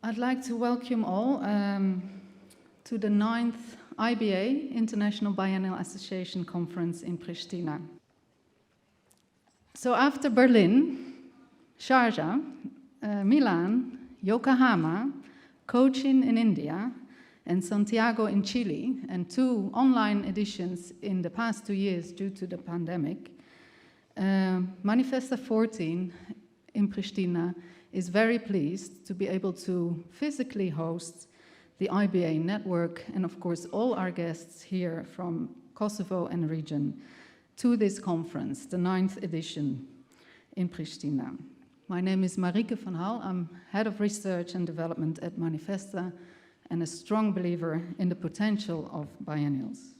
I'd like to welcome all to the 9th IBA, International Biennial Association Conference in Prishtina. So after Berlin, Sharjah, Milan, Yokohama, Cochin in India, and Santiago in Chile, and 2 online editions in the past 2 years due to the pandemic, Manifesta 14 in Prishtina is very pleased to be able to physically host the IBA network and of course all our guests here from Kosovo and region to this conference, the 9th edition in Prishtina. My name is Marieke van Hal. I'm Head of Research and Development at Manifesta and a strong believer in the potential of biennials.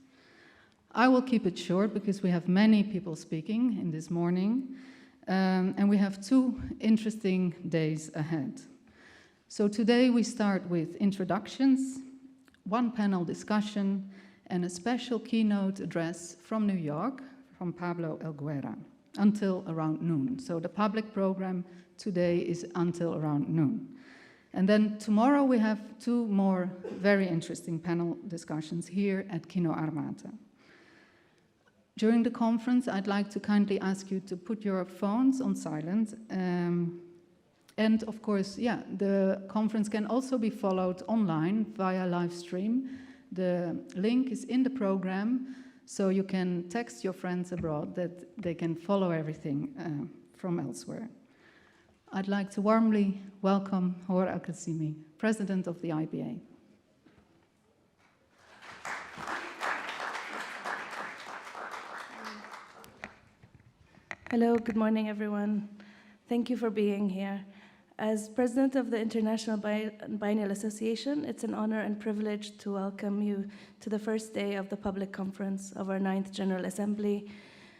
I will keep it short because we have many people speaking in this morning and we have 2 interesting days ahead. So today we start with introductions, 1 panel discussion and a special keynote address from New York from Pablo Elguera until around noon. So the public program today is until around noon. And then tomorrow we have 2 more very interesting panel discussions here at Kino Armata. During the conference, I'd like to kindly ask you to put your phones on silent. And of course, the conference can also be followed online via live stream. The link is in the program, so you can text your friends abroad that they can follow everything from elsewhere. I'd like to warmly welcome Hoor Qasimi, President of the IBA. Hello, good morning, everyone. Thank you for being here. As President of the International Biennial Association, it's an honor and privilege to welcome you to the first day of the public conference of our 9th General Assembly,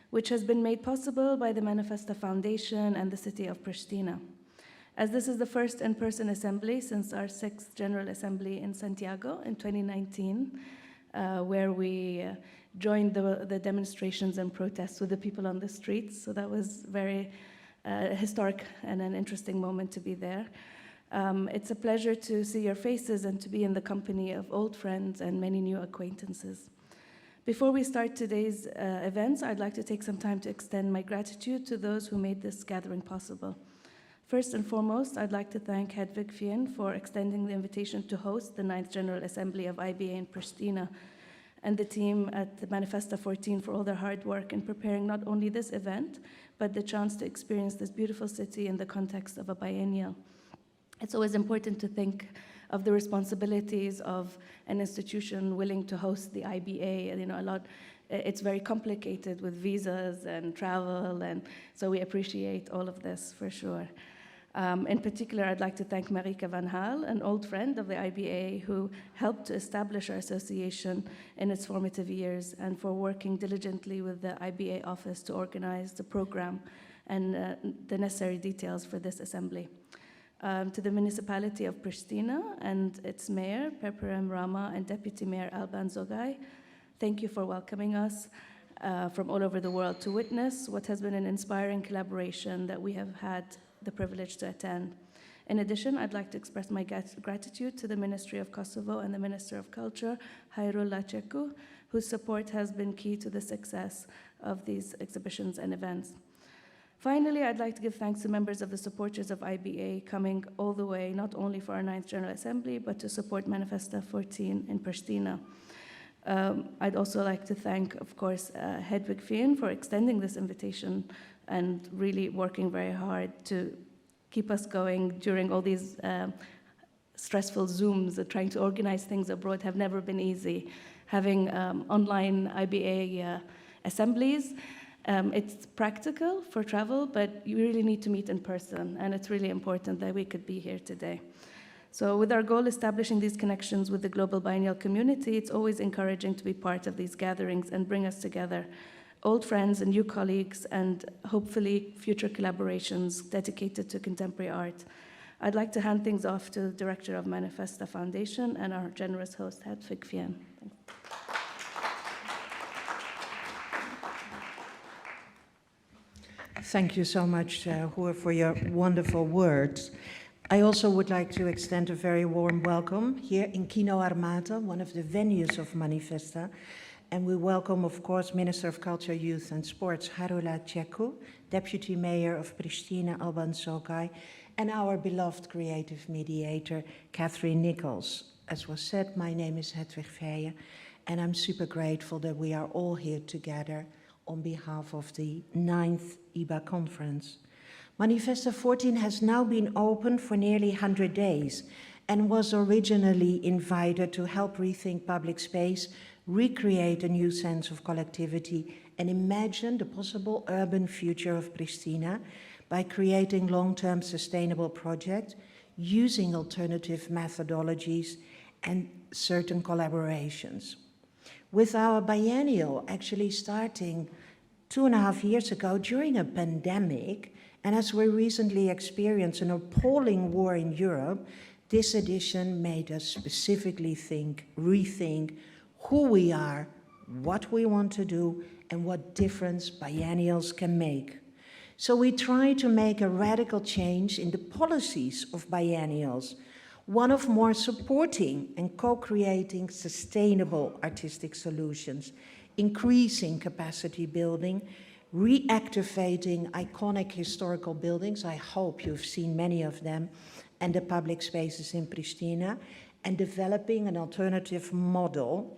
which has been made possible by the Manifesta Foundation and the city of Prishtina. As this is the first in-person assembly since our 6th General Assembly in Santiago in 2019, where we joined the demonstrations and protests with the people on the streets. So that was very historic and an interesting moment to be there. It's a pleasure to see your faces and to be in the company of old friends and many new acquaintances. Before we start today's events, I'd like to take some time to extend my gratitude to those who made this gathering possible. First and foremost, I'd like to thank Hedwig Fijen for extending the invitation to host the 9th General Assembly of IBA in Prishtina, and the team at the Manifesta 14 for all their hard work in preparing not only this event, but the chance to experience this beautiful city in the context of a biennial. It's always important to think of the responsibilities of an institution willing to host the IBA, and it's very complicated with visas and travel, and so we appreciate all of this for sure. In particular, I'd like to thank Marieke van Hal, an old friend of the IBA who helped to establish our association in its formative years and for working diligently with the IBA office to organize the program and the necessary details for this assembly. To the municipality of Prishtina and its mayor, Perperem Rama, and Deputy Mayor Alban Zogaj, thank you for welcoming us from all over the world to witness what has been an inspiring collaboration that we have had the privilege to attend. In addition, I'd like to express my gratitude to the Ministry of Kosovo and the Minister of Culture, Hajrulla Çeku, whose support has been key to the success of these exhibitions and events. Finally, I'd like to give thanks to members of the supporters of IBA coming all the way, not only for our 9th General Assembly, but to support Manifesta 14 in Prishtina. I'd also like to thank, of course, Hedwig Fijen for extending this invitation and really working very hard to keep us going during all these stressful Zooms. Trying to organize things abroad have never been easy. Having online IBA assemblies, it's practical for travel, but you really need to meet in person, and it's really important that we could be here today. So with our goal establishing these connections with the global biennial community, it's always encouraging to be part of these gatherings and bring us together, old friends and new colleagues, and hopefully future collaborations dedicated to contemporary art. I'd like to hand things off to the Director of Manifesta Foundation and our generous host, Hedwig Fijen. Thank you so much, Hoor, for your wonderful words. I also would like to extend a very warm welcome here in Kino Armata, one of the venues of Manifesta. And we welcome, of course, Minister of Culture, Youth and Sports, Hajrulla Çeku, Deputy Mayor of Prishtina, Alban Zogaj, and our beloved creative mediator, Nichols. As was said, my name is Hedwig, and I'm super grateful that we are all here together on behalf of the 9th IBA conference. Manifesta 14 has now been open for nearly 100 days and was originally invited to help rethink public space, recreate a new sense of collectivity, and imagine the possible urban future of Prishtina by creating long-term sustainable projects, using alternative methodologies and certain collaborations. With our biennial actually starting 2.5 years ago during a pandemic, and as we recently experienced an appalling war in Europe, this edition made us specifically rethink who we are, what we want to do, and what difference biennials can make. So we try to make a radical change in the policies of biennials, one of more supporting and co-creating sustainable artistic solutions, increasing capacity building, reactivating iconic historical buildings, I hope you've seen many of them, and the public spaces in Prishtina, and developing an alternative model,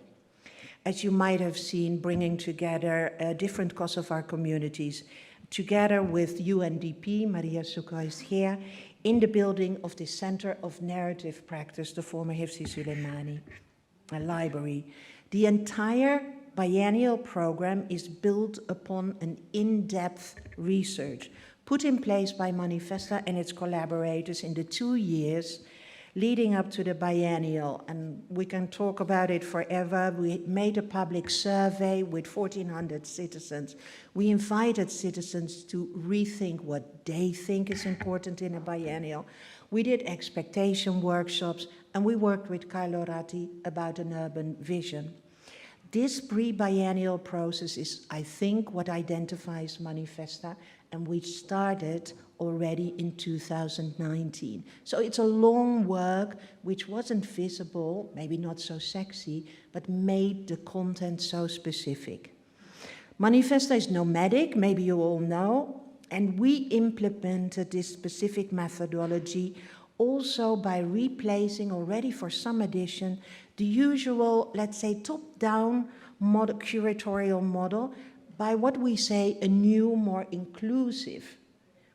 as you might have seen, bringing together different Kosovar communities, together with UNDP, Maria Çeku is here, in the building of the Center of Narrative Practice, the former Hifzi Suleimani library. The entire biennial program is built upon an in-depth research put in place by Manifesta and its collaborators in the 2 years leading up to the biennial, and we can talk about it forever. We made a public survey with 1,400 citizens. We invited citizens to rethink what they think is important in a biennial. We did expectation workshops, and we worked with Carlo Ratti about an urban vision. This pre-biennial process is, I think, what identifies Manifesta, and we started already in 2019. So it's a long work which wasn't visible, maybe not so sexy, but made the content so specific. Manifesta is nomadic, maybe you all know, and we implemented this specific methodology also by replacing already for some edition the usual, let's say, top-down curatorial model by what we say a new, more inclusive,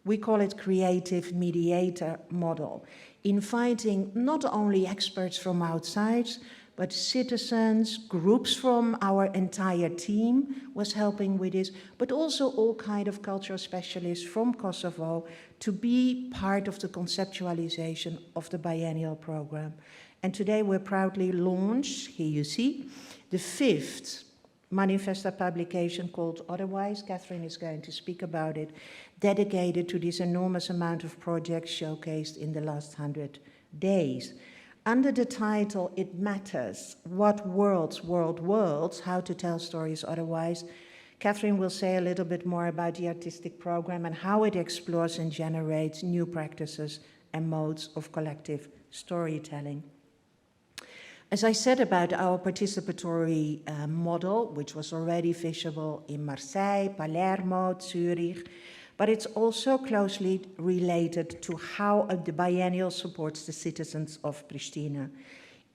we call it creative mediator model, inviting not only experts from outside, but citizens, groups from our entire team was helping with this, but also all kind of cultural specialists from Kosovo to be part of the conceptualization of the biennial program. And today we're proudly launched, here you see, the 5th Manifesta publication called Otherwise. Catherine is going to speak about it, dedicated to this enormous amount of projects showcased in the last 100 days. Under the title, It Matters, What Worlds, How to Tell Stories Otherwise, Catherine will say a little bit more about the artistic program and how it explores and generates new practices and modes of collective storytelling. As I said about our participatory model, which was already visible in Marseille, Palermo, Zurich, but it's also closely related to how the biennial supports the citizens of Prishtina.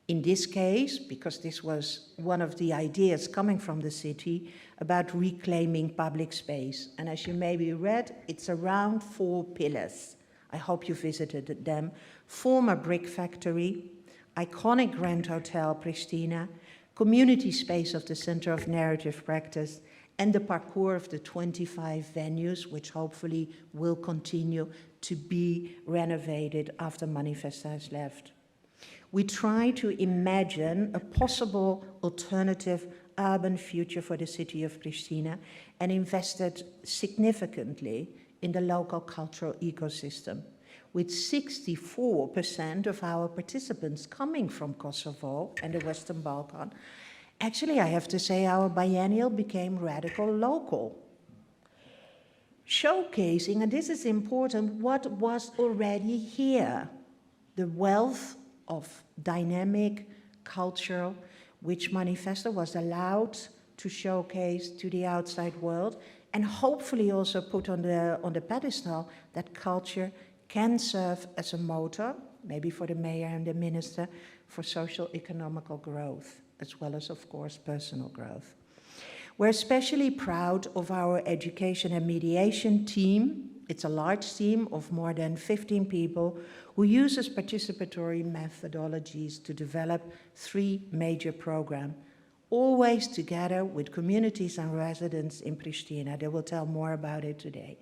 In this case, because this was one of the ideas coming from the city about reclaiming public space. And as you maybe read, it's around 4 pillars. I hope you visited them. Former brick factory, iconic Grand Hotel Prishtina, community space of the Center of Narrative Practice, and the parcours of the 25 venues, which hopefully will continue to be renovated after Manifesta has left. We try to imagine a possible alternative urban future for the city of Prishtina and invested significantly in the local cultural ecosystem, with 64% of our participants coming from Kosovo and the Western Balkan. Actually, I have to say our biennial became radical local, showcasing, and this is important, what was already here. the wealth of dynamic culture which Manifesta was allowed to showcase to the outside world, and hopefully also put on the pedestal that culture can serve as a motor, maybe for the mayor and the minister, for social economical growth, as well as, of course, personal growth. We're especially proud of our education and mediation team. It's a large team of more than 15 people who uses participatory methodologies to develop 3 major programs, always together with communities and residents in Prishtina. They will tell more about it today.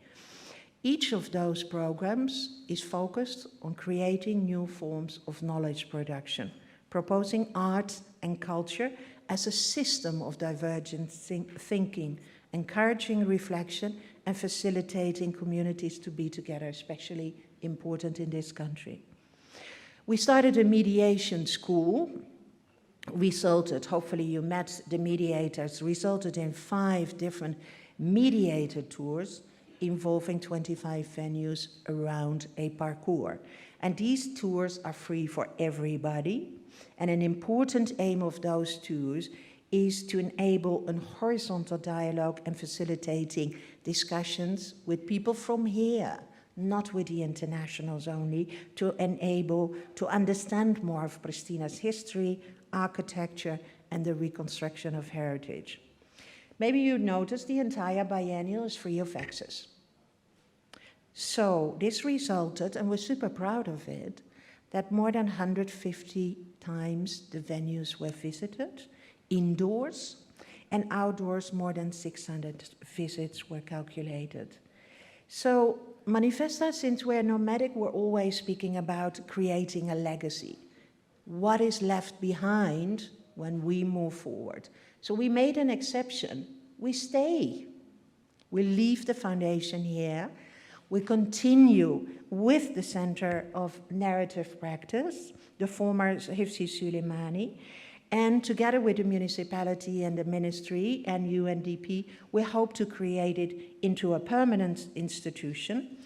Each of those programs is focused on creating new forms of knowledge production, proposing art and culture as a system of divergent thinking, encouraging reflection and facilitating communities to be together, especially important in this country. We started a mediation school, resulted, hopefully you met the mediators, resulted in 5 different mediator tours involving 25 venues around a parcours. And these tours are free for everybody. And an important aim of those tours is to enable a horizontal dialogue and facilitating discussions with people from here, not with the internationals only, to enable to understand more of Pristina's history, architecture, and the reconstruction of heritage. Maybe you noticed the entire biennial is free of access. So this resulted, and we're super proud of it, that more than 150 times the venues were visited, indoors, and outdoors more than 600 visits were calculated. So Manifesta, since we're nomadic, we're always speaking about creating a legacy. What is left behind when we move forward? So we made an exception. We stay. We leave the foundation here. We continue with the Center of Narrative Practice, the former Hifzi Suleimani, and together with the municipality and the ministry and UNDP, we hope to create it into a permanent institution.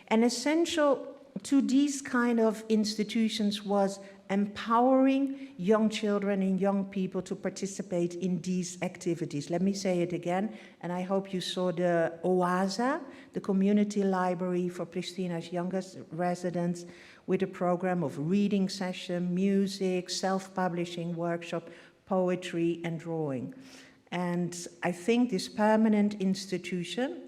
And essential to these kind of institutions was empowering young children and young people to participate in these activities. Let me say it again, and I hope you saw the OASA, the community library for Pristina's youngest residents, with a program of reading session, music, self-publishing workshop, poetry, and drawing. And I think this permanent institution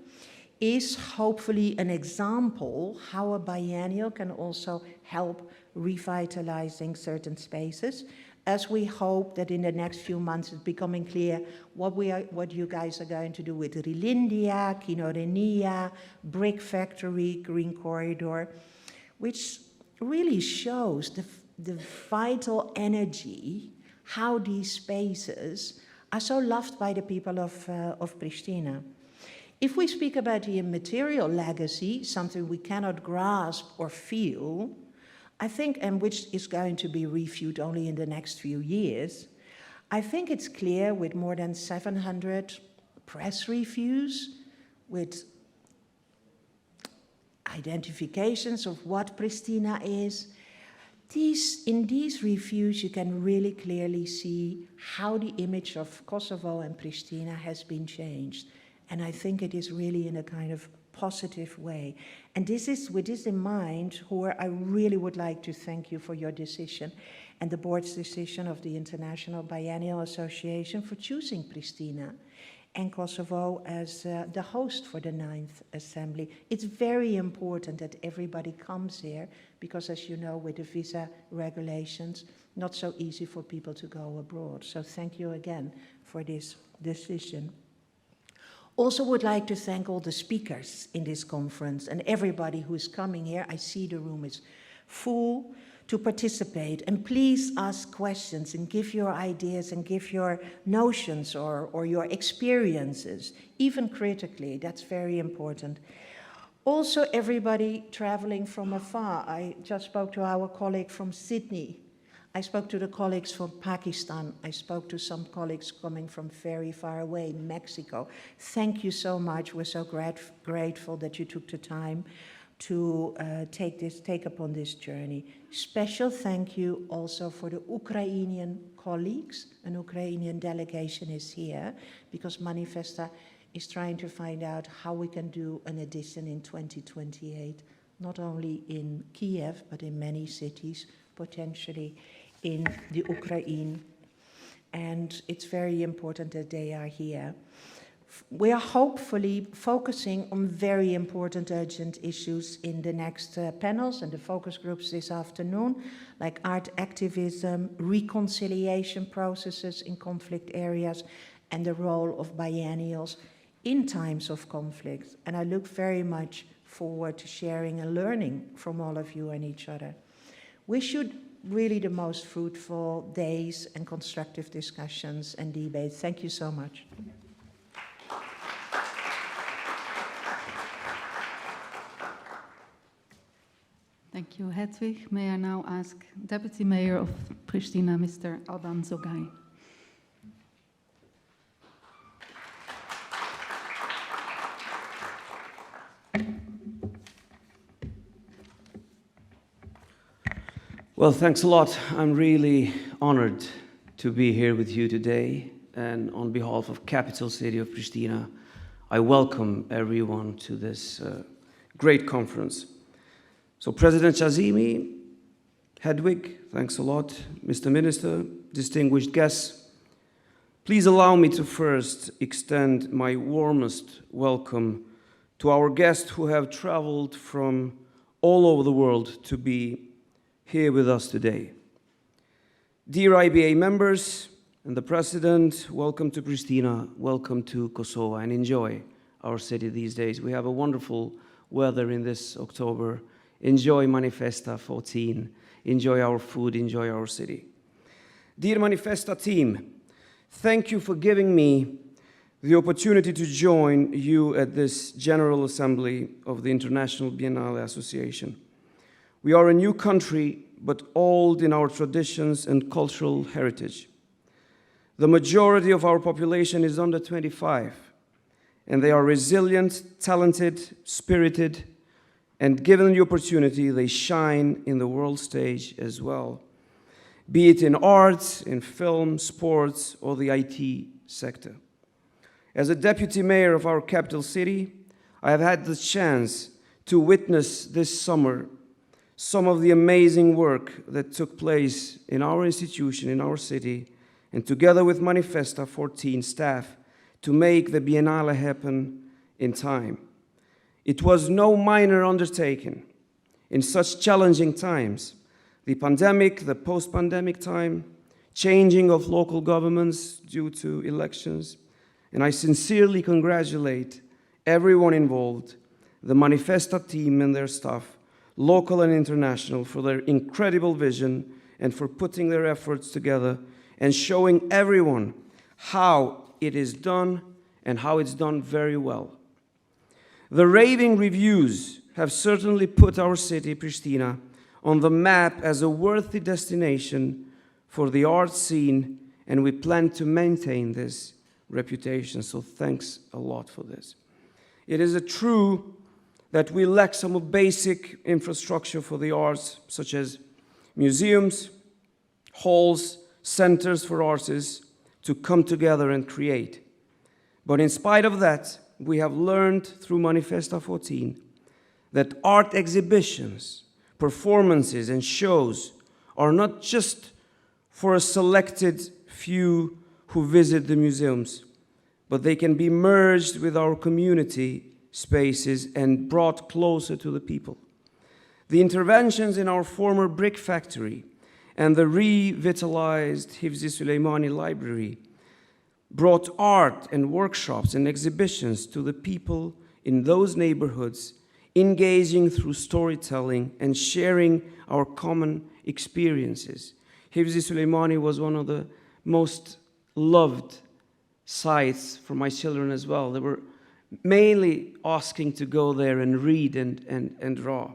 is hopefully an example how a biennial can also help revitalizing certain spaces, as we hope that in the next few months it's becoming clear what you guys are going to do with Rilindia, Kinorenia, Brick Factory, Green Corridor, which really shows the vital energy, how these spaces are so loved by the people of Prishtina. If we speak about the immaterial legacy, something we cannot grasp or feel, I think, and which is going to be reviewed only in the next few years, I think it's clear with more than 700 press reviews, with identifications of what Pristina is. In these reviews, you can really clearly see how the image of Kosovo and Pristina has been changed. And I think it is really in a kind of positive way. And this is, with this in mind, Hoor, I really would like to thank you for your decision and the board's decision of the International Biennial Association for choosing Pristina and Kosovo as the host for the 9th Assembly. It's very important that everybody comes here because, as you know, with the visa regulations, not so easy for people to go abroad. So thank you again for this decision. Also would like to thank all the speakers in this conference and everybody who is coming here. I see the room is full to participate. And please ask questions and give your ideas and give your notions or your experiences, even critically. That's very important. Also, everybody traveling from afar. I just spoke to our colleague from Sydney. I spoke to the colleagues from Pakistan. I spoke to some colleagues coming from very far away, Mexico. Thank you so much. We're so grateful that you took the time. to take upon this journey. Special thank you also for the Ukrainian colleagues. An Ukrainian delegation is here because Manifesta is trying to find out how we can do an edition in 2028, not only in Kiev, but in many cities, potentially in the Ukraine. And it's very important that they are here. We are hopefully focusing on very important urgent issues in the next panels and the focus groups this afternoon, like art activism, reconciliation processes in conflict areas, and the role of biennials in times of conflict. And I look very much forward to sharing and learning from all of you and each other. We should really the most fruitful days and constructive discussions and debates. Thank you so much. Thank you, Hedwig. May I now ask Deputy Mayor of Prishtina, Mr. Alban Zogaj. Well, thanks a lot. I'm really honored to be here with you today. And on behalf of capital city of Prishtina, I welcome everyone to this great conference. So President Qasimi, Hedwig, thanks a lot, Mr. Minister, distinguished guests, please allow me to first extend my warmest welcome to our guests who have traveled from all over the world to be here with us today. Dear IBA members and the President, welcome to Prishtina, welcome to Kosovo, and enjoy our city these days. We have a wonderful weather in this October. Enjoy Manifesta 14, enjoy our food, enjoy our city. Dear Manifesta team, thank you for giving me the opportunity to join you at this General Assembly of the International Biennial Association. We are a new country, but old in our traditions and cultural heritage. The majority of our population is under 25, and they are resilient, talented, spirited, and given the opportunity, they shine in the world stage as well, be it in arts, in film, sports, or the IT sector. As a deputy mayor of our capital city, I have had the chance to witness this summer some of the amazing work that took place in our institution, in our city, and together with Manifesta 14 staff to make the Biennale happen in time. It was no minor undertaking in such challenging times. The pandemic, the post-pandemic time, changing of local governments due to elections, and I sincerely congratulate everyone involved, the Manifesta team and their staff, local and international, for their incredible vision and for putting their efforts together and showing everyone how it is done and how it's done very well. The raving reviews have certainly put our city, Prishtina, on the map as a worthy destination for the art scene, and we plan to maintain this reputation, so thanks a lot for this. It is true that we lack some of basic infrastructure for the arts, such as museums, halls, centers for artists to come together and create. But in spite of that, we have learned through Manifesta 14 that art exhibitions, performances, and shows are not just for a selected few who visit the museums, but they can be merged with our community spaces and brought closer to the people. The interventions in our former brick factory and the revitalized Hifzi Süleymani library brought art and workshops and exhibitions to the people in those neighborhoods, engaging through storytelling and sharing our common experiences. Hifzi Süleymani was one of the most loved sites for my children as well. They were mainly asking to go there and read and draw.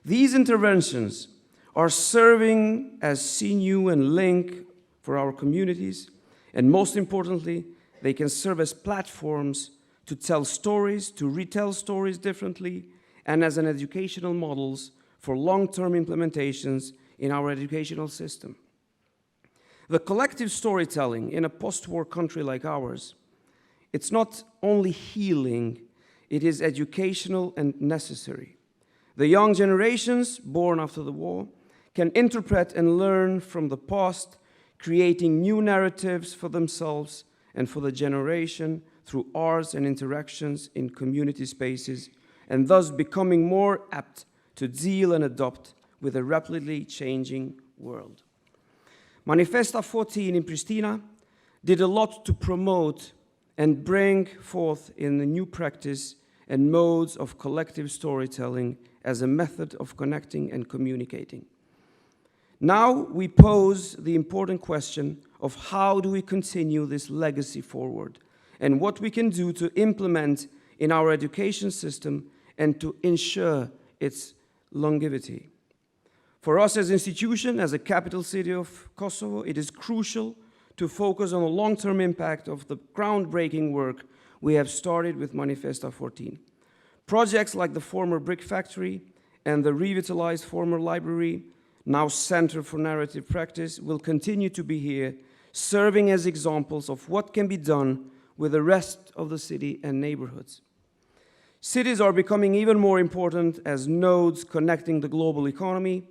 These interventions are serving as sinew and link for our communities, and most importantly, they can serve as platforms to tell stories, to retell stories differently, and as an educational models for long-term implementations in our educational system. The collective storytelling in a post-war country like ours, it's not only healing, it is educational and necessary. The young generations born after the war can interpret and learn from the past, creating new narratives for themselves and for the generation through arts and interactions in community spaces, and thus becoming more apt to deal and adopt with a rapidly changing world. Manifesta 14 in Prishtina did a lot to promote and bring forth in the new practice and modes of collective storytelling as a method of connecting and communicating. Now we pose the important question of how do we continue this legacy forward and what we can do to implement in our education system and to ensure its longevity. For us as an institution, as a capital city of Kosovo, it is crucial to focus on the long-term impact of the groundbreaking work we have started with Manifesta 14. Projects like the former brick factory and the revitalized former library, now Center for Narrative Practice, will continue to be here, serving as examples of what can be done with the rest of the city and neighborhoods. Cities are becoming even more important as nodes connecting the global economy.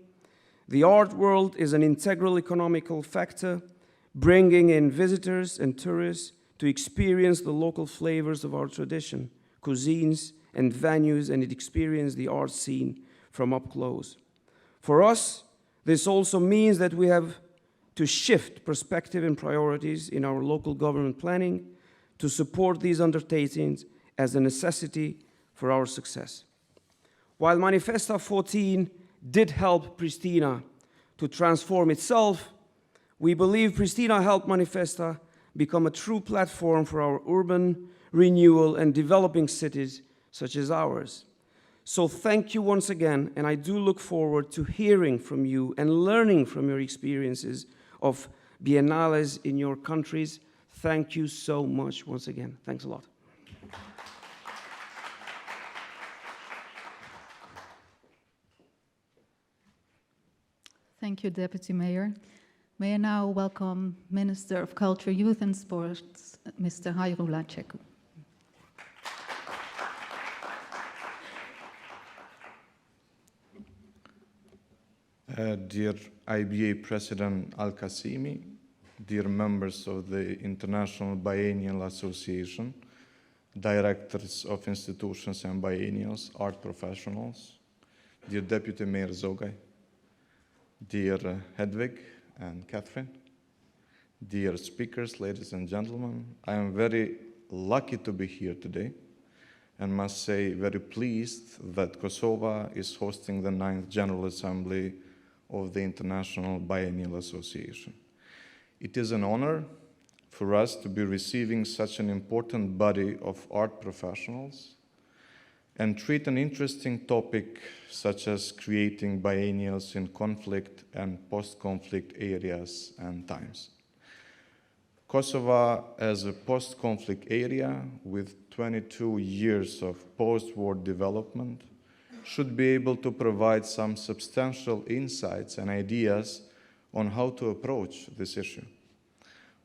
The art world is an integral economical factor, bringing in visitors and tourists to experience the local flavors of our tradition, cuisines, and venues, and experience the art scene from up close. For us, this also means that we have to shift perspective and priorities in our local government planning to support these undertakings as a necessity for our success. While Manifesta 14 did help Prishtina to transform itself, we believe Prishtina helped Manifesta become a true platform for our urban renewal and developing cities such as ours. So thank you once again, and I do look forward to hearing from you and learning from your experiences of biennales in your countries. Thank you so much once again. Thanks a lot. Thank you, Deputy Mayor. May I now welcome Minister of Culture, Youth and Sports, Mr. Hajrulla Çeku. Dear IBA President Qasimi, dear members of the International Biennial Association, directors of institutions and biennials, art professionals, dear Deputy Mayor Zogaj, dear Hedwig and Catherine, dear speakers, ladies and gentlemen, I am very lucky to be here today and must say very pleased that Kosovo is hosting the 9th General Assembly of the International Biennial Association. It is an honor for us to be receiving such an important body of art professionals and treat an interesting topic such as creating biennials in conflict and post-conflict areas and times. Kosovo, as a post-conflict area with 22 years of post-war development, should be able to provide some substantial insights and ideas on how to approach this issue.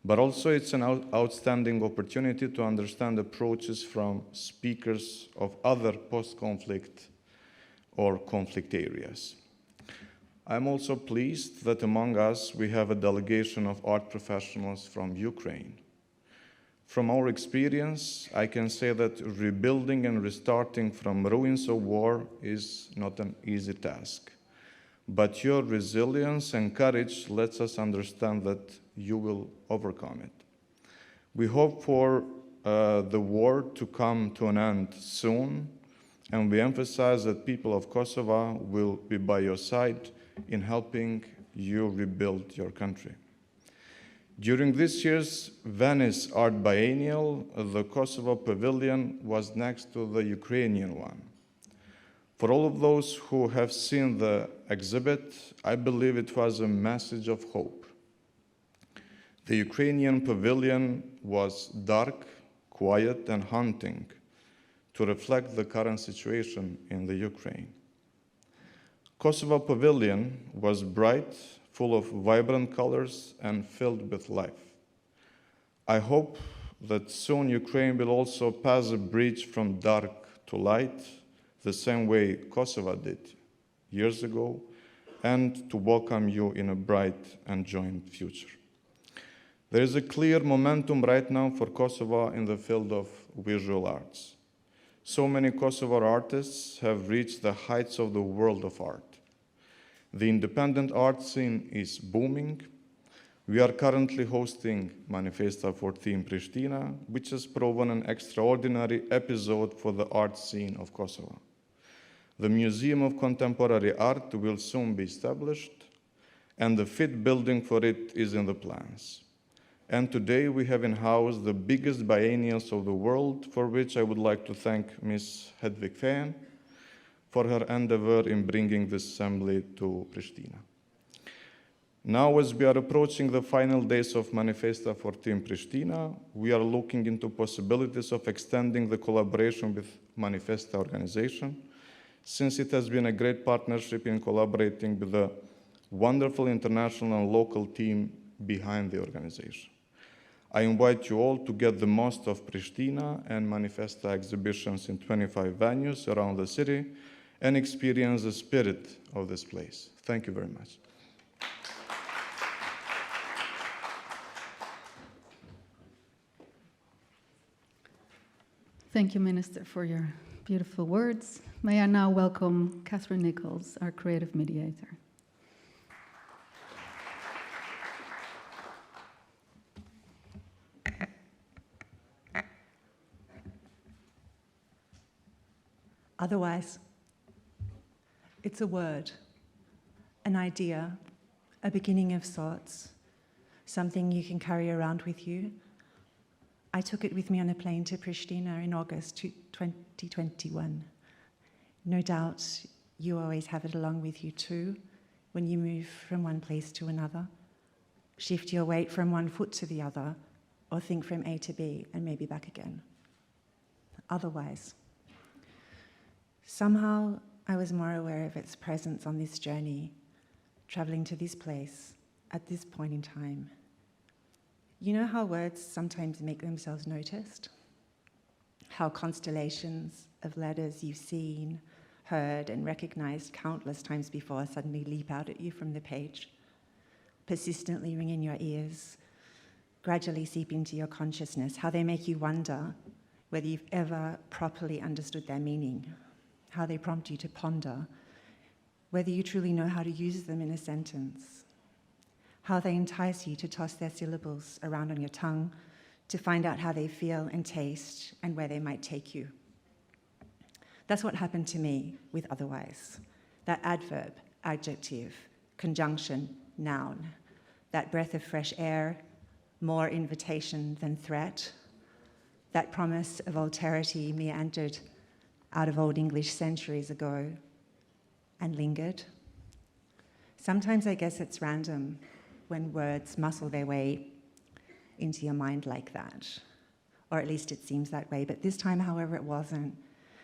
But also it's an outstanding opportunity to understand approaches from speakers of other post-conflict or conflict areas. I'm also pleased that among us we have a delegation of art professionals from Ukraine. From our experience, I can say that rebuilding and restarting from ruins of war is not an easy task. But your resilience and courage lets us understand that you will overcome it. We hope for the war to come to an end soon, and we emphasize that people of Kosovo will be by your side in helping you rebuild your country. During this year's Venice Art Biennial, the Kosovo Pavilion was next to the Ukrainian one. For all of those who have seen the exhibit, I believe it was a message of hope. The Ukrainian pavilion was dark, quiet, and haunting, to reflect the current situation in the Ukraine. Kosovo Pavilion was bright, full of vibrant colors and filled with life. I hope that soon Ukraine will also pass a bridge from dark to light, the same way Kosovo did years ago, and to welcome you in a bright and joint future. There is a clear momentum right now for Kosovo in the field of visual arts. So many Kosovar artists have reached the heights of the world of art. The independent art scene is booming. We are currently hosting Manifesta 14 Prishtina, which has proven an extraordinary episode for the art scene of Kosovo. The Museum of Contemporary Art will soon be established, and the fit building for it is in the plans. And today we have in-house the biggest biennials of the world, for which I would like to thank Ms. Hedwig Fijen for her endeavor in bringing this assembly to Prishtina. Now, as we are approaching the final days of Manifesta 14 Prishtina, we are looking into possibilities of extending the collaboration with Manifesta organization, since it has been a great partnership in collaborating with the wonderful international and local team behind the organization. I invite you all to get the most of Prishtina and Manifesta exhibitions in 25 venues around the city and experience the spirit of this place. Thank you very much. Thank you, Minister, for your beautiful words. May I now welcome Catherine Nichols, our creative mediator. Otherwise, it's a word, an idea, a beginning of sorts, something you can carry around with you. I took it with me on a plane to Prishtina in August 2021. No doubt you always have it along with you too, when you move from one place to another, shift your weight from one foot to the other, or think from A to B and maybe back again. Otherwise, somehow I was more aware of its presence on this journey, traveling to this place at this point in time. You know how words sometimes make themselves noticed? How constellations of letters you've seen, heard, and recognized countless times before suddenly leap out at you from the page, persistently ring in your ears, gradually seep into your consciousness, how they make you wonder whether you've ever properly understood their meaning, how they prompt you to ponder whether you truly know how to use them in a sentence, how they entice you to toss their syllables around on your tongue to find out how they feel and taste and where they might take you. That's what happened to me with otherwise. That adverb, adjective, conjunction, noun, that breath of fresh air, more invitation than threat, that promise of alterity meandered out of Old English centuries ago and lingered. Sometimes I guess it's random when words muscle their way into your mind like that, or at least it seems that way, but this time, however, it wasn't.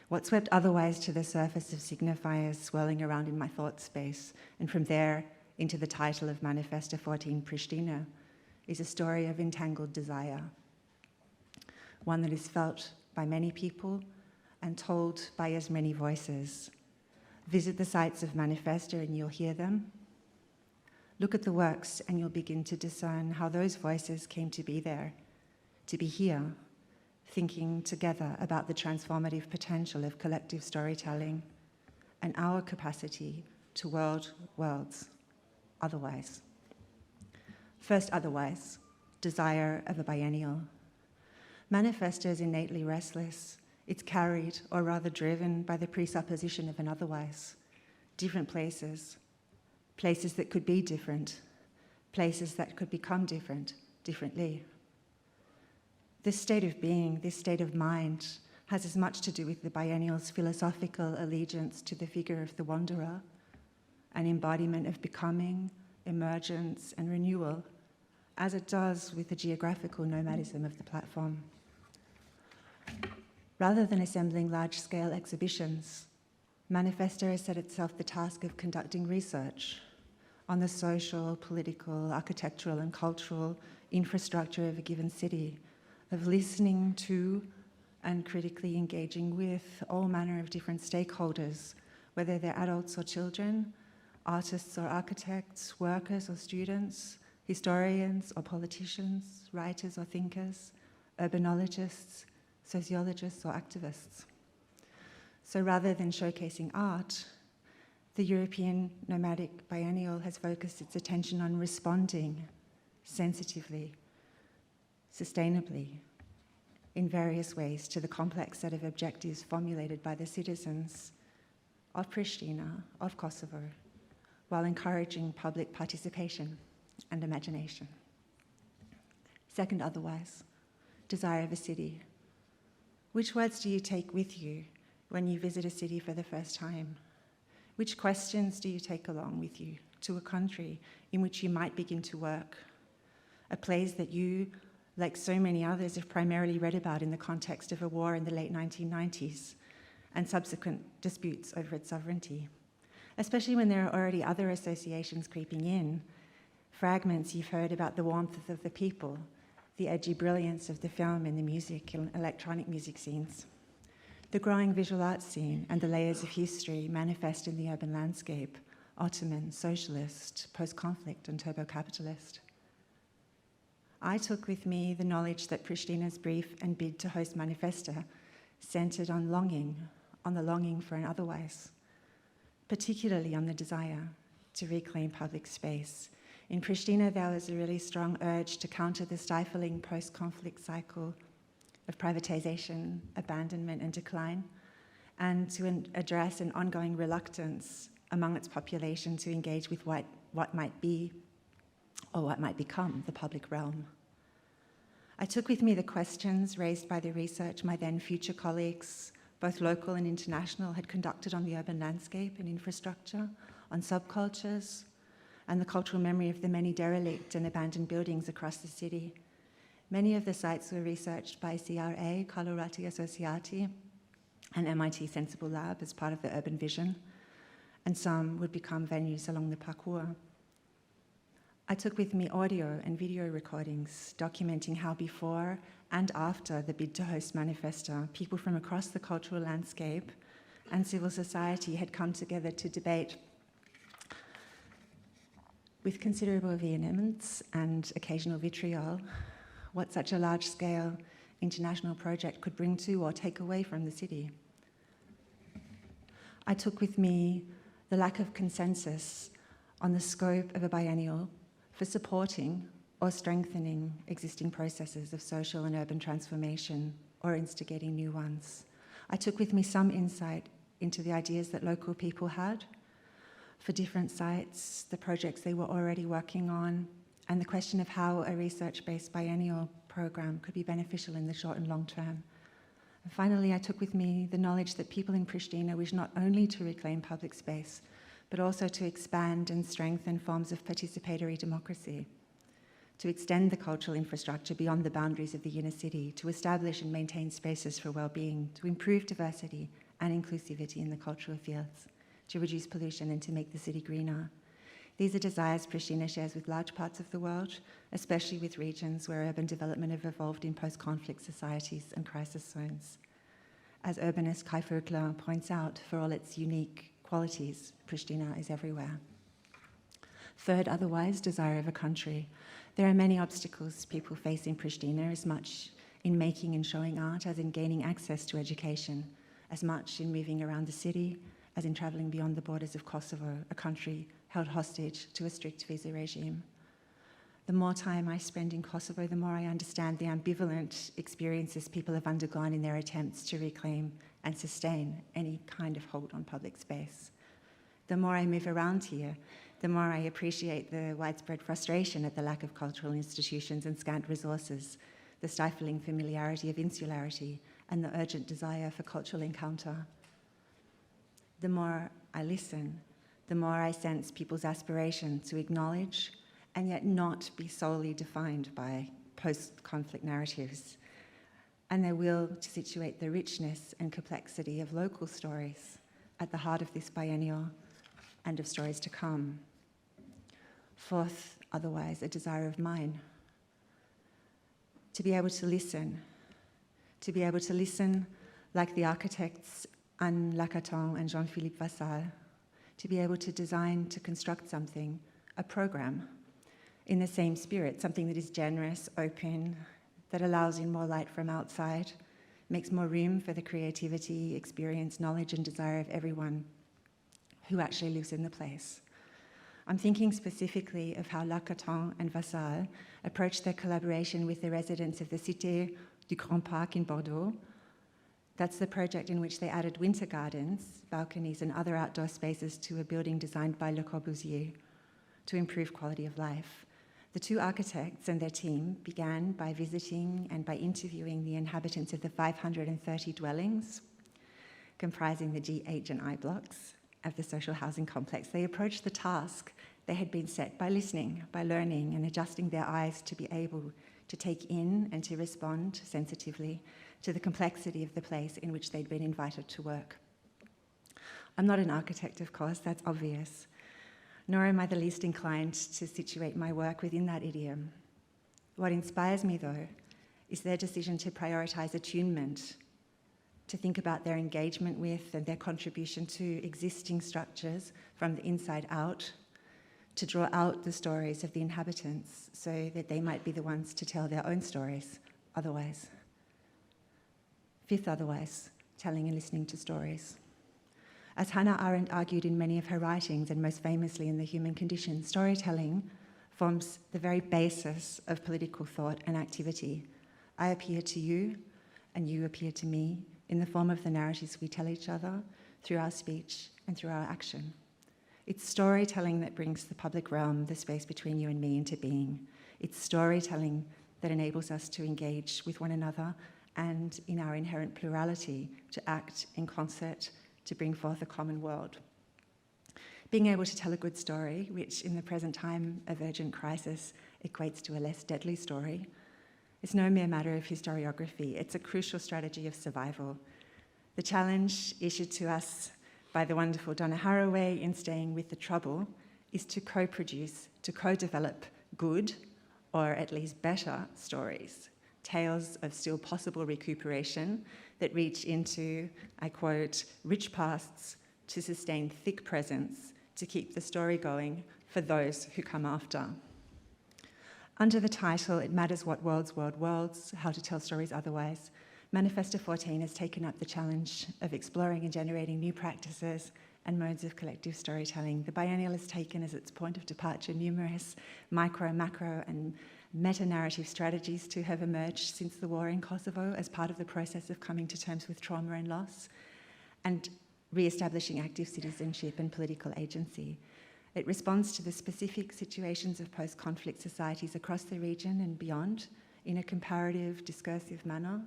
What swept otherwise to the surface of signifiers swirling around in my thought space, and from there into the title of Manifesta 14 Prishtina, is a story of entangled desire, one that is felt by many people and told by as many voices. Visit the sites of Manifesta and you'll hear them. Look at the works and you'll begin to discern how those voices came to be there, to be here, thinking together about the transformative potential of collective storytelling and our capacity to world worlds otherwise. First, otherwise, desire of a biennial. Manifesta is innately restless. It's carried, or rather driven, by the presupposition of an otherwise. Different places, places that could be different, places that could become different, differently. This state of being, this state of mind, has as much to do with the biennial's philosophical allegiance to the figure of the wanderer, an embodiment of becoming, emergence, and renewal, as it does with the geographical nomadism of the platform. Rather than assembling large-scale exhibitions, Manifesta has set itself the task of conducting research on the social, political, architectural and cultural infrastructure of a given city, of listening to and critically engaging with all manner of different stakeholders, whether they're adults or children, artists or architects, workers or students, historians or politicians, writers or thinkers, urbanologists, sociologists or activists. So rather than showcasing art, the European Nomadic Biennial has focused its attention on responding sensitively, sustainably, in various ways to the complex set of objectives formulated by the citizens of Prishtina, of Kosovo, while encouraging public participation and imagination. Second, otherwise, desire of a city. Which words do you take with you when you visit a city for the first time? Which questions do you take along with you to a country in which you might begin to work? A place that you, like so many others, have primarily read about in the context of a war in the late 1990s and subsequent disputes over its sovereignty. Especially when there are already other associations creeping in, fragments you've heard about the warmth of the people, the edgy brilliance of the film and the music and electronic music scenes. The growing visual arts scene and the layers of history manifest in the urban landscape, Ottoman, socialist, post-conflict and turbo-capitalist. I took with me the knowledge that Prishtina's brief and bid to host Manifesta centered on the longing for an otherwise, particularly on the desire to reclaim public space. In Prishtina, there was a really strong urge to counter the stifling post-conflict cycle of privatization, abandonment, and decline, and to address an ongoing reluctance among its population to engage with what might be or what might become the public realm. I took with me the questions raised by the research my then future colleagues, both local and international, had conducted on the urban landscape and infrastructure, on subcultures, and the cultural memory of the many derelict and abandoned buildings across the city. Many of the sites were researched by CRA, Colorati Associati, and MIT Sensible Lab as part of the Urban Vision, and some would become venues along the parcours. I took with me audio and video recordings documenting how before and after the bid to host Manifesta, people from across the cultural landscape and civil society had come together to debate with considerable vehemence and occasional vitriol what such a large-scale international project could bring to or take away from the city. I took with me the lack of consensus on the scope of a biennial for supporting or strengthening existing processes of social and urban transformation or instigating new ones. I took with me some insight into the ideas that local people had for different sites, the projects they were already working on, and the question of how a research-based biennial program could be beneficial in the short and long term. And finally, I took with me the knowledge that people in Prishtina wish not only to reclaim public space, but also to expand and strengthen forms of participatory democracy, to extend the cultural infrastructure beyond the boundaries of the inner city, to establish and maintain spaces for well-being, to improve diversity and inclusivity in the cultural fields, to reduce pollution and to make the city greener. These are desires Prishtina shares with large parts of the world, especially with regions where urban development have evolved in post-conflict societies and crisis zones. As urbanist Hajrulla points out, for all its unique qualities, Prishtina is everywhere. Third, otherwise, desire of a country. There are many obstacles people face in Prishtina, as much in making and showing art as in gaining access to education, as much in moving around the city as in traveling beyond the borders of Kosovo, a country held hostage to a strict visa regime. The more time I spend in Kosovo, the more I understand the ambivalent experiences people have undergone in their attempts to reclaim and sustain any kind of hold on public space. The more I move around here, the more I appreciate the widespread frustration at the lack of cultural institutions and scant resources, the stifling familiarity of insularity, and the urgent desire for cultural encounter. The more I listen, the more I sense people's aspiration to acknowledge and yet not be solely defined by post-conflict narratives, and their will to situate the richness and complexity of local stories at the heart of this biennial and of stories to come. Fourth, otherwise, a desire of mine to be able to listen like the architects Anne Lacaton and Jean-Philippe Vassal, to be able to design, to construct something, a program, in the same spirit, something that is generous, open, that allows in more light from outside, makes more room for the creativity, experience, knowledge, and desire of everyone who actually lives in the place. I'm thinking specifically of how Lacaton and Vassal approached their collaboration with the residents of the Cité du Grand Parc in Bordeaux. That's the project in which they added winter gardens, balconies, and other outdoor spaces to a building designed by Le Corbusier to improve quality of life. The two architects and their team began by visiting and by interviewing the inhabitants of the 530 dwellings comprising the G, H, and I blocks of the social housing complex. They approached the task they had been set by listening, by learning, and adjusting their eyes to be able to take in and to respond sensitively to the complexity of the place in which they'd been invited to work. I'm not an architect, of course, that's obvious, nor am I the least inclined to situate my work within that idiom. What inspires me, though, is their decision to prioritize attunement, to think about their engagement with and their contribution to existing structures from the inside out, to draw out the stories of the inhabitants so that they might be the ones to tell their own stories otherwise. Fifth, otherwise, telling and listening to stories. As Hannah Arendt argued in many of her writings, and most famously in The Human Condition, storytelling forms the very basis of political thought and activity. I appear to you, and you appear to me, in the form of the narratives we tell each other, through our speech and through our action. It's storytelling that brings the public realm, the space between you and me, into being. It's storytelling that enables us to engage with one another and, in our inherent plurality, to act in concert to bring forth a common world. Being able to tell a good story, which in the present time of urgent crisis equates to a less deadly story, is no mere matter of historiography. It's a crucial strategy of survival. The challenge issued to us by the wonderful Donna Haraway in Staying with the Trouble is to co-produce, to co-develop good, or at least better, stories, tales of still possible recuperation that reach into, I quote, rich pasts to sustain thick presents, to keep the story going for those who come after. Under the title, It Matters What Worlds, World Worlds, How to Tell Stories Otherwise, Manifesta 14 has taken up the challenge of exploring and generating new practices and modes of collective storytelling. The Biennial has taken as its point of departure numerous micro, macro, and meta-narrative strategies to have emerged since the war in Kosovo as part of the process of coming to terms with trauma and loss and re-establishing active citizenship and political agency. It responds to the specific situations of post-conflict societies across the region and beyond in a comparative, discursive manner.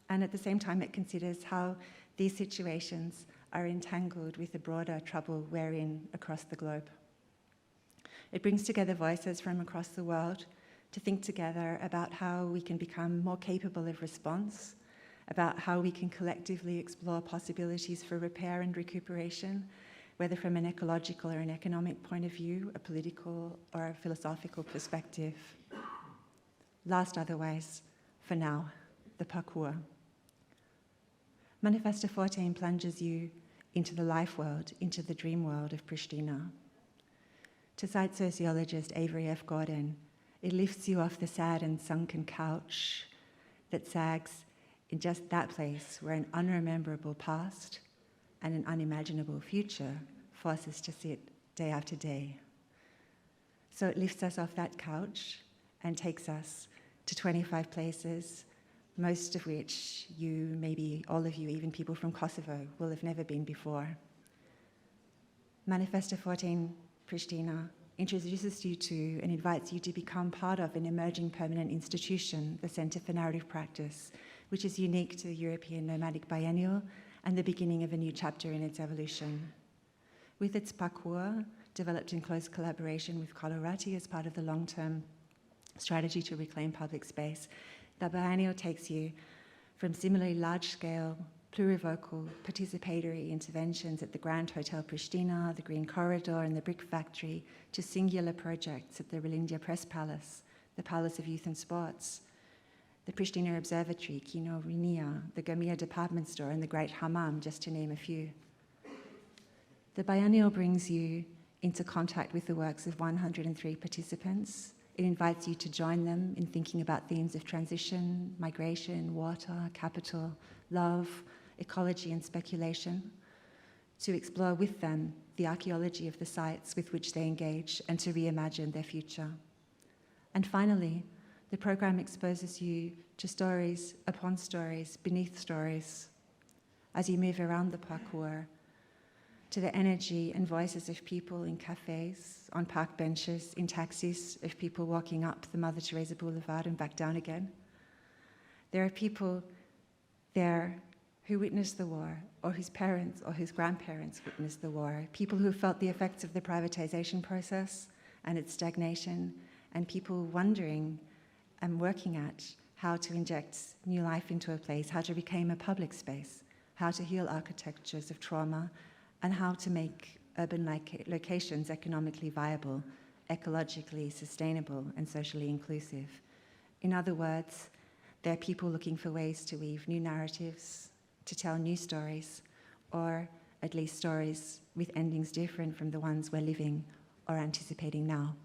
And at the same time, it considers how these situations are entangled with the broader trouble we're in across the globe. It brings together voices from across the world to think together about how we can become more capable of response, about how we can collectively explore possibilities for repair and recuperation, whether from an ecological or an economic point of view, a political or a philosophical perspective. Last, otherwise, for now, the parcours. Manifesta 14 plunges you into the life world, into the dream world of Prishtina. To cite sociologist Avery F. Gordon, it lifts you off the sad and sunken couch that sags in just that place where an unrememberable past and an unimaginable future force us to sit day after day. So it lifts us off that couch and takes us to 25 places, most of which you, maybe all of you, even people from Kosovo, will have never been before. Manifesta 14 Prishtina introduces you to and invites you to become part of an emerging permanent institution, the Centre for Narrative Practice, which is unique to the European Nomadic Biennial and the beginning of a new chapter in its evolution. With its parcours, developed in close collaboration with Colorati as part of the long-term strategy to reclaim public space, the Biennial takes you from similarly large-scale, plurivocal, participatory interventions at the Grand Hotel Prishtina, the Green Corridor and the Brick Factory, to singular projects at the Relindia Press Palace, the Palace of Youth and Sports, the Prishtina Observatory, Kino Rinia, the Gamia Department Store and the Great Hammam, just to name a few. The Biennial brings you into contact with the works of 103 participants. It invites you to join them in thinking about themes of transition, migration, water, capital, love, ecology and speculation, to explore with them the archaeology of the sites with which they engage and to reimagine their future. And finally, the program exposes you to stories upon stories, beneath stories, as you move around the parkour, to the energy and voices of people in cafes, on park benches, in taxis, of people walking up the Mother Teresa Boulevard and back down again. There are people there who witnessed the war, or whose parents or whose grandparents witnessed the war, people who felt the effects of the privatization process and its stagnation, and people wondering and working at how to inject new life into a place, how to reclaim a public space, how to heal architectures of trauma, and how to make urban locations economically viable, ecologically sustainable, and socially inclusive. In other words, there are people looking for ways to weave new narratives, to tell new stories, or at least stories with endings different from the ones we're living or anticipating now.